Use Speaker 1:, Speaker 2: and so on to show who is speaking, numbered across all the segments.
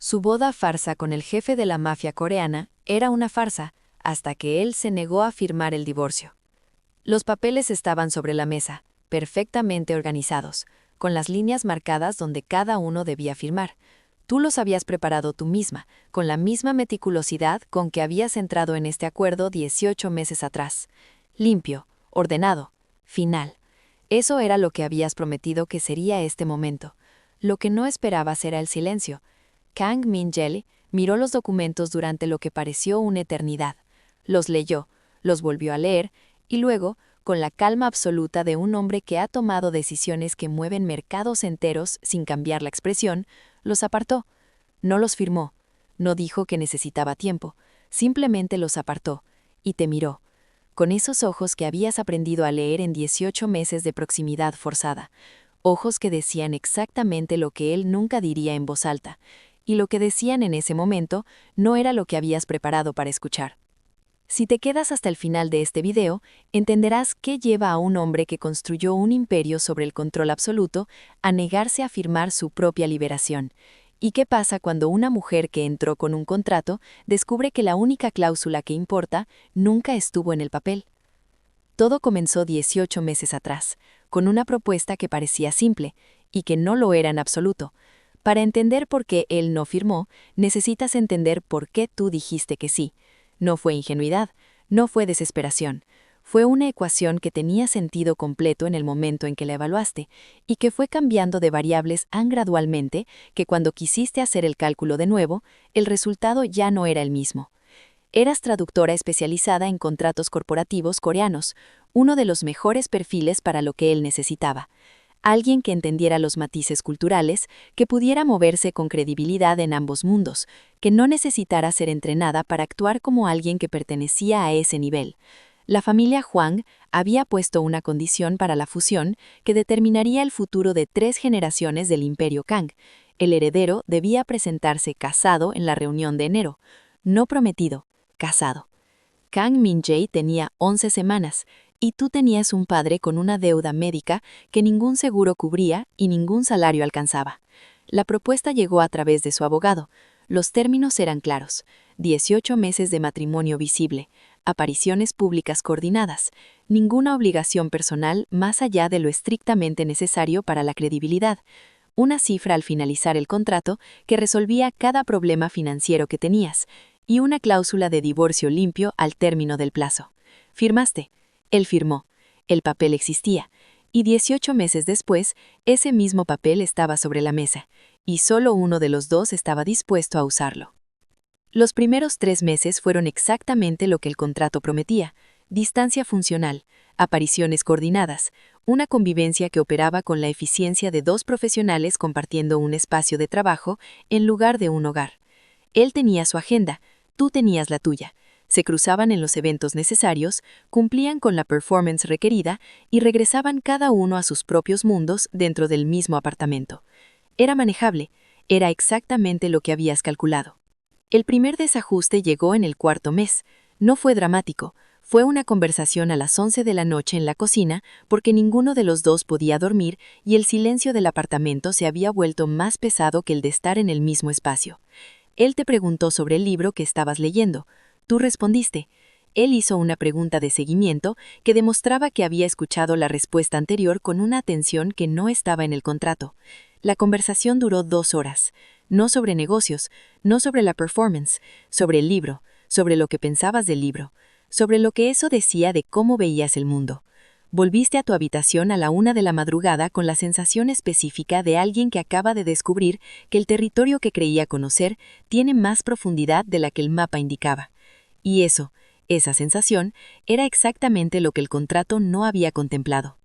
Speaker 1: Su boda farsa con el jefe de la mafia coreana era una farsa hasta que él se negó a firmar el divorcio. Los papeles estaban sobre la mesa, perfectamente organizados, con las líneas marcadas donde cada uno debía firmar. Tú los habías preparado tú misma, con la misma meticulosidad con que habías entrado en este acuerdo 18 meses atrás. Limpio, ordenado, final. Eso era lo que habías prometido que sería este momento. Lo que no esperabas era el silencio. Kang Min-jae miró los documentos durante lo que pareció una eternidad. Los leyó, los volvió a leer, y luego, con la calma absoluta de un hombre que ha tomado decisiones que mueven mercados enteros sin cambiar la expresión, los apartó. No los firmó. No dijo que necesitaba tiempo. Simplemente los apartó. Y te miró. Con esos ojos que habías aprendido a leer en 18 meses de proximidad forzada. Ojos que decían exactamente lo que él nunca diría en voz alta. Y lo que decían en ese momento no era lo que habías preparado para escuchar. Si te quedas hasta el final de este video, entenderás qué lleva a un hombre que construyó un imperio sobre el control absoluto a negarse a firmar su propia liberación. ¿Y qué pasa cuando una mujer que entró con un contrato descubre que la única cláusula que importa nunca estuvo en el papel? Todo comenzó 18 meses atrás, con una propuesta que parecía simple, y que no lo era en absoluto. Para entender por qué él no firmó, necesitas entender por qué tú dijiste que sí. No fue ingenuidad, no fue desesperación. Fue una ecuación que tenía sentido completo en el momento en que la evaluaste, y que fue cambiando de variables tan gradualmente que cuando quisiste hacer el cálculo de nuevo, el resultado ya no era el mismo. Eras traductora especializada en contratos corporativos coreanos, uno de los mejores perfiles para lo que él necesitaba. Alguien que entendiera los matices culturales, que pudiera moverse con credibilidad en ambos mundos, que no necesitara ser entrenada para actuar como alguien que pertenecía a ese nivel. La familia Hwang había puesto una condición para la fusión que determinaría el futuro de 3 generaciones del imperio Kang. El heredero debía presentarse casado en la reunión de enero, no prometido, casado. Kang Min-jae tenía 11 semanas, y tú tenías un padre con una deuda médica que ningún seguro cubría y ningún salario alcanzaba. La propuesta llegó a través de su abogado. Los términos eran claros: 18 meses de matrimonio visible, apariciones públicas coordinadas, ninguna obligación personal más allá de lo estrictamente necesario para la credibilidad, una cifra al finalizar el contrato que resolvía cada problema financiero que tenías, y una cláusula de divorcio limpio al término del plazo. Firmaste. Él firmó. El papel existía. Y 18 meses después, ese mismo papel estaba sobre la mesa, y solo uno de los dos estaba dispuesto a usarlo. Los primeros 3 meses fueron exactamente lo que el contrato prometía: distancia funcional, apariciones coordinadas, una convivencia que operaba con la eficiencia de 2 profesionales compartiendo un espacio de trabajo en lugar de un hogar. Él tenía su agenda, tú tenías la tuya. Se cruzaban en los eventos necesarios, cumplían con la performance requerida y regresaban cada uno a sus propios mundos dentro del mismo apartamento. Era manejable, era exactamente lo que habías calculado. El primer desajuste llegó en el 4.º mes. No fue dramático, fue una conversación a las 11 de la noche en la cocina porque ninguno de los dos podía dormir y el silencio del apartamento se había vuelto más pesado que el de estar en el mismo espacio. Él te preguntó sobre el libro que estabas leyendo. Tú respondiste. Él hizo una pregunta de seguimiento que demostraba que había escuchado la respuesta anterior con una atención que no estaba en el contrato. La conversación duró 2 horas. No sobre negocios, no sobre la performance, sobre el libro, sobre lo que pensabas del libro, sobre lo que eso decía de cómo veías el mundo. Volviste a tu habitación a la 1 de la madrugada con la sensación específica de alguien que acaba de descubrir que el territorio que creía conocer tiene más profundidad de la que el mapa indicaba. Y esa sensación, era exactamente lo que el contrato no había contemplado.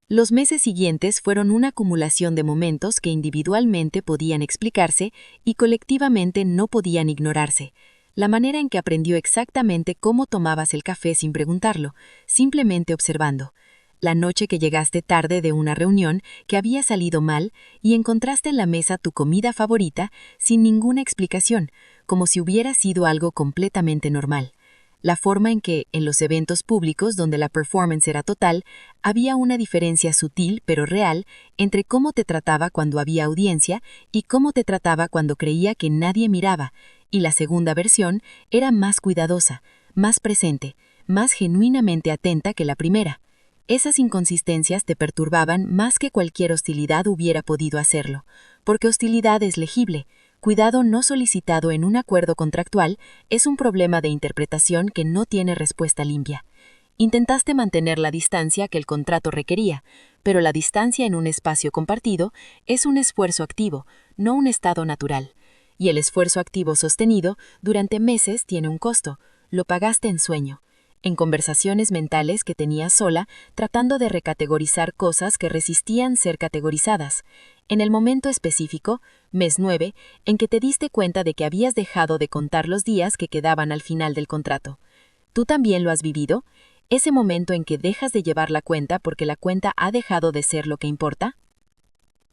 Speaker 1: Los meses siguientes fueron una acumulación de momentos que individualmente podían explicarse y colectivamente no podían ignorarse. La manera en que aprendió exactamente cómo tomabas el café sin preguntarlo, simplemente observando. La noche que llegaste tarde de una reunión que había salido mal y encontraste en la mesa tu comida favorita sin ninguna explicación, como si hubiera sido algo completamente normal. la forma en que, en los eventos públicos donde la performance era total, había una diferencia sutil pero real entre cómo te trataba cuando había audiencia y cómo te trataba cuando creía que nadie miraba, y la segunda versión era más cuidadosa, más presente, más genuinamente atenta que la primera. Esas inconsistencias te perturbaban más que cualquier hostilidad hubiera podido hacerlo, porque hostilidad es legible. Cuidado no solicitado en un acuerdo contractual es un problema de interpretación que no tiene respuesta limpia. Intentaste mantener la distancia que el contrato requería, pero la distancia en un espacio compartido es un esfuerzo activo, no un estado natural. Y el esfuerzo activo sostenido durante meses tiene un costo, lo pagaste en sueño, en conversaciones mentales que tenías sola, tratando de recategorizar cosas que resistían ser categorizadas. En el momento específico, mes 9, en que te diste cuenta de que habías dejado de contar los días que quedaban al final del contrato. ¿Tú también lo has vivido? ¿Ese momento en que dejas de llevar la cuenta porque la cuenta ha dejado de ser lo que importa?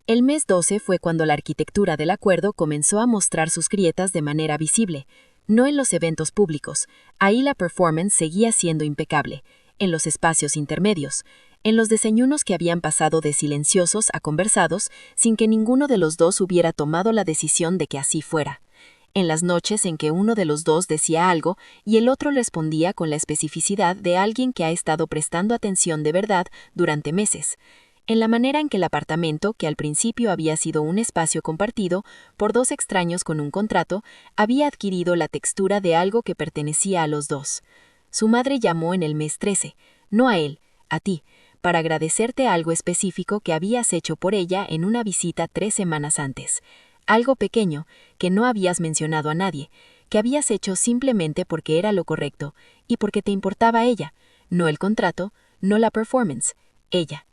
Speaker 1: El mes 12 fue cuando la arquitectura del acuerdo comenzó a mostrar sus grietas de manera visible. No en los eventos públicos, ahí la performance seguía siendo impecable, en los espacios intermedios, en los desayunos que habían pasado de silenciosos a conversados sin que ninguno de los dos hubiera tomado la decisión de que así fuera, en las noches en que uno de los dos decía algo y el otro respondía con la especificidad de alguien que ha estado prestando atención de verdad durante meses, en la manera en que el apartamento, que al principio había sido un espacio compartido por dos extraños con un contrato, había adquirido la textura de algo que pertenecía a los dos. Su madre llamó en el mes 13, no a él, a ti, para agradecerte algo específico que habías hecho por ella en una visita 3 semanas antes. Algo pequeño, que no habías mencionado a nadie, que habías hecho simplemente porque era lo correcto y porque te importaba ella, no el contrato, no la performance, ella.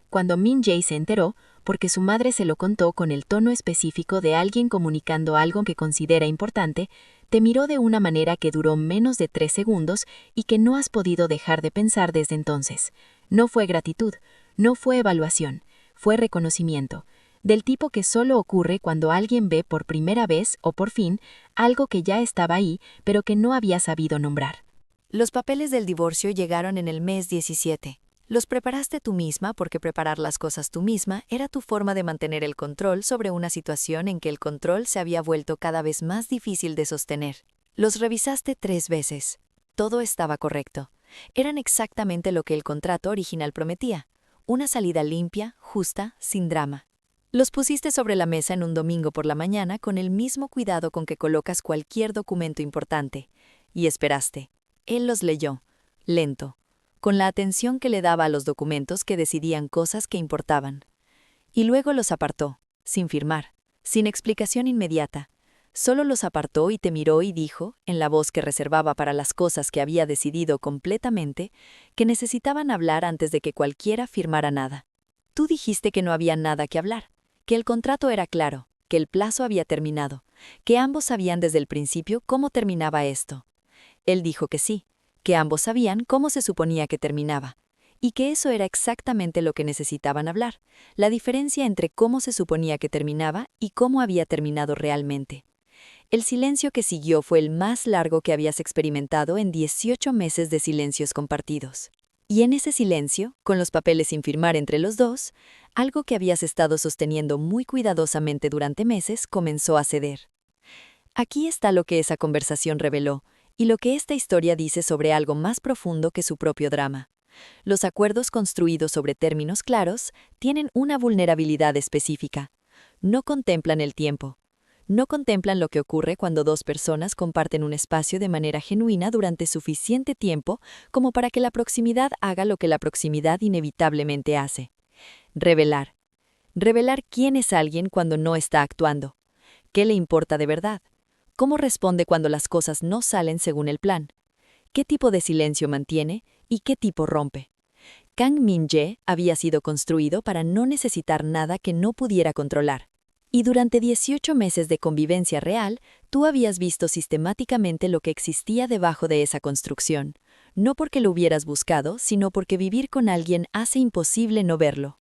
Speaker 1: Cuando Min Jae se enteró, porque su madre se lo contó con el tono específico de alguien comunicando algo que considera importante, te miró de una manera que duró menos de 3 segundos y que no has podido dejar de pensar desde entonces. No fue gratitud, no fue evaluación, fue reconocimiento, del tipo que solo ocurre cuando alguien ve por primera vez o por fin algo que ya estaba ahí, pero que no había sabido nombrar. Los papeles del divorcio llegaron en el mes 17. Los preparaste tú misma porque preparar las cosas tú misma era tu forma de mantener el control sobre una situación en que el control se había vuelto cada vez más difícil de sostener. Los revisaste 3 veces. Todo estaba correcto. Eran exactamente lo que el contrato original prometía. Una salida limpia, justa, sin drama. Los pusiste sobre la mesa en un domingo por la mañana con el mismo cuidado con que colocas cualquier documento importante. Y esperaste. Él los leyó. Lento, con la atención que le daba a los documentos que decidían cosas que importaban. Y luego los apartó, sin firmar, sin explicación inmediata. Solo los apartó y te miró y dijo, en la voz que reservaba para las cosas que había decidido completamente, que necesitaban hablar antes de que cualquiera firmara nada. Tú dijiste que no había nada que hablar, que el contrato era claro, que el plazo había terminado, que ambos sabían desde el principio cómo terminaba esto. Él dijo que sí, que ambos sabían cómo se suponía que terminaba, y que eso era exactamente lo que necesitaban hablar, la diferencia entre cómo se suponía que terminaba y cómo había terminado realmente. El silencio que siguió fue el más largo que habías experimentado en 18 meses de silencios compartidos. Y en ese silencio, con los papeles sin firmar entre los dos, algo que habías estado sosteniendo muy cuidadosamente durante meses comenzó a ceder. Aquí está lo que esa conversación reveló, y lo que esta historia dice sobre algo más profundo que su propio drama. Los acuerdos construidos sobre términos claros tienen una vulnerabilidad específica. No contemplan el tiempo. No contemplan lo que ocurre cuando dos personas comparten un espacio de manera genuina durante suficiente tiempo como para que la proximidad haga lo que la proximidad inevitablemente hace. Revelar. Revelar quién es alguien cuando no está actuando. ¿Qué le importa de verdad? ¿Cómo responde cuando las cosas no salen según el plan? ¿Qué tipo de silencio mantiene y qué tipo rompe? Kang Min-jae había sido construido para no necesitar nada que no pudiera controlar. Y durante 18 meses de convivencia real, tú habías visto sistemáticamente lo que existía debajo de esa construcción, no porque lo hubieras buscado, sino porque vivir con alguien hace imposible no verlo.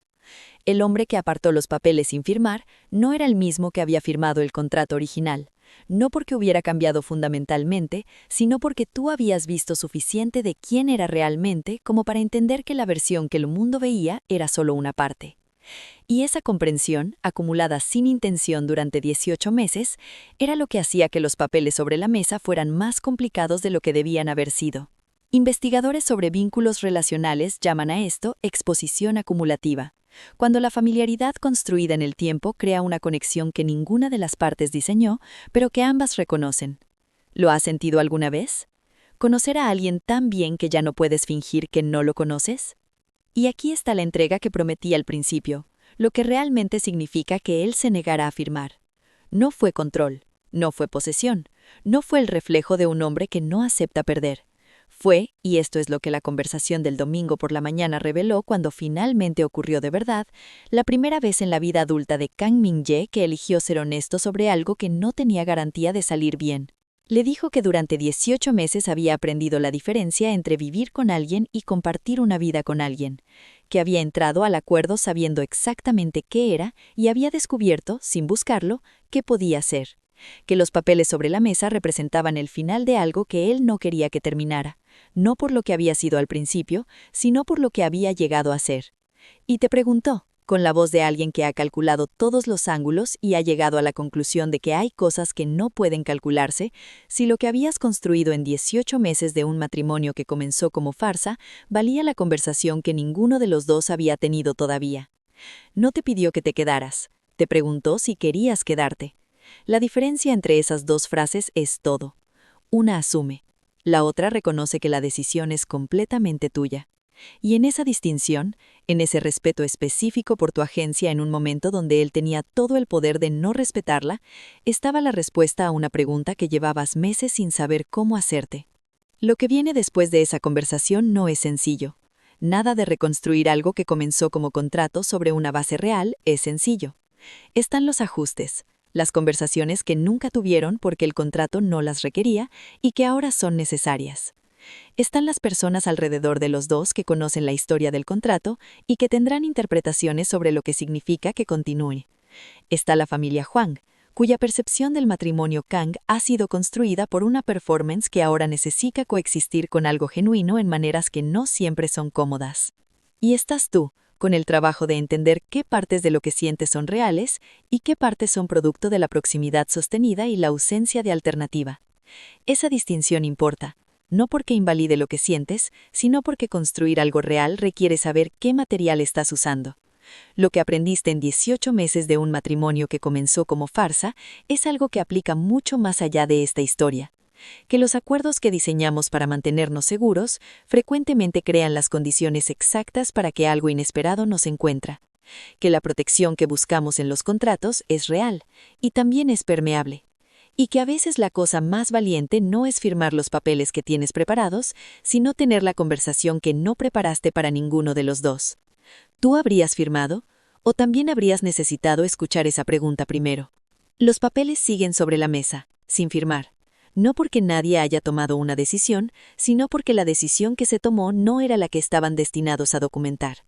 Speaker 1: El hombre que apartó los papeles sin firmar no era el mismo que había firmado el contrato original. No porque hubiera cambiado fundamentalmente, sino porque tú habías visto suficiente de quién era realmente como para entender que la versión que el mundo veía era solo una parte. Y esa comprensión, acumulada sin intención durante 18 meses, era lo que hacía que los papeles sobre la mesa fueran más complicados de lo que debían haber sido. Investigadores sobre vínculos relacionales llaman a esto exposición acumulativa, cuando la familiaridad construida en el tiempo crea una conexión que ninguna de las partes diseñó, pero que ambas reconocen. ¿Lo has sentido alguna vez? ¿Conocer a alguien tan bien que ya no puedes fingir que no lo conoces? Y aquí está la entrega que prometí al principio, lo que realmente significa que él se negara a firmar. No fue control, no fue posesión, no fue el reflejo de un hombre que no acepta perder. Fue, y esto es lo que la conversación del domingo por la mañana reveló cuando finalmente ocurrió de verdad, la primera vez en la vida adulta de Kang Min-jae que eligió ser honesto sobre algo que no tenía garantía de salir bien. Le dijo que durante 18 meses había aprendido la diferencia entre vivir con alguien y compartir una vida con alguien, que había entrado al acuerdo sabiendo exactamente qué era y había descubierto, sin buscarlo, qué podía ser, que los papeles sobre la mesa representaban el final de algo que él no quería que terminara, no por lo que había sido al principio, sino por lo que había llegado a ser. Y te preguntó, con la voz de alguien que ha calculado todos los ángulos y ha llegado a la conclusión de que hay cosas que no pueden calcularse, si lo que habías construido en 18 meses de un matrimonio que comenzó como farsa valía la conversación que ninguno de los dos había tenido todavía. No te pidió que te quedaras, te preguntó si querías quedarte. La diferencia entre esas dos frases es todo. Una asume, la otra reconoce que la decisión es completamente tuya. Y en esa distinción, en ese respeto específico por tu agencia en un momento donde él tenía todo el poder de no respetarla, estaba la respuesta a una pregunta que llevabas meses sin saber cómo hacerte. Lo que viene después de esa conversación no es sencillo. Nada de reconstruir algo que comenzó como contrato sobre una base real es sencillo. Están los ajustes, las conversaciones que nunca tuvieron porque el contrato no las requería y que ahora son necesarias. Están las personas alrededor de los dos que conocen la historia del contrato y que tendrán interpretaciones sobre lo que significa que continúe. Está la familia Huang, cuya percepción del matrimonio Kang ha sido construida por una performance que ahora necesita coexistir con algo genuino en maneras que no siempre son cómodas. Y estás tú, con el trabajo de entender qué partes de lo que sientes son reales y qué partes son producto de la proximidad sostenida y la ausencia de alternativa. Esa distinción importa. No porque invalide lo que sientes, sino porque construir algo real requiere saber qué material estás usando. Lo que aprendiste en 18 meses de un matrimonio que comenzó como farsa es algo que aplica mucho más allá de esta historia. Que los acuerdos que diseñamos para mantenernos seguros frecuentemente crean las condiciones exactas para que algo inesperado nos encuentra. Que la protección que buscamos en los contratos es real y también es permeable. Y que a veces la cosa más valiente no es firmar los papeles que tienes preparados, sino tener la conversación que no preparaste para ninguno de los dos. ¿Tú habrías firmado? ¿O también habrías necesitado escuchar esa pregunta primero? Los papeles siguen sobre la mesa, sin firmar. No porque nadie haya tomado una decisión, sino porque la decisión que se tomó no era la que estaban destinados a documentar.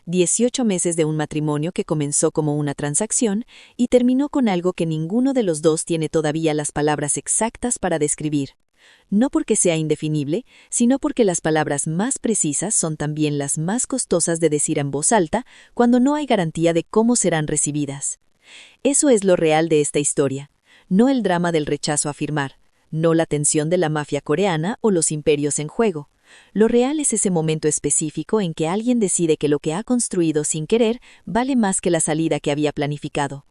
Speaker 1: 18 meses de un matrimonio que comenzó como una transacción y terminó con algo que ninguno de los dos tiene todavía las palabras exactas para describir. No porque sea indefinible, sino porque las palabras más precisas son también las más costosas de decir en voz alta cuando no hay garantía de cómo serán recibidas. Eso es lo real de esta historia, no el drama del rechazo a firmar, no la tensión de la mafia coreana o los imperios en juego. Lo real es ese momento específico en que alguien decide que lo que ha construido sin querer vale más que la salida que había planificado.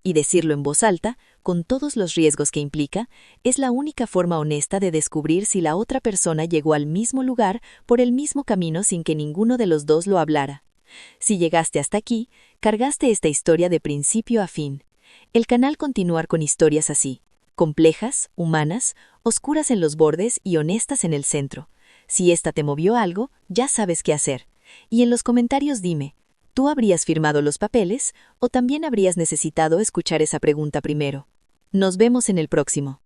Speaker 1: Y decirlo en voz alta, con todos los riesgos que implica, es la única forma honesta de descubrir si la otra persona llegó al mismo lugar por el mismo camino sin que ninguno de los dos lo hablara. Si llegaste hasta aquí, cargaste esta historia de principio a fin. El canal continuar con historias así, complejas, humanas, oscuras en los bordes y honestas en el centro. Si esta te movió algo, ya sabes qué hacer. Y en los comentarios dime, ¿tú habrías firmado los papeles o también habrías necesitado escuchar esa pregunta primero? Nos vemos en el próximo.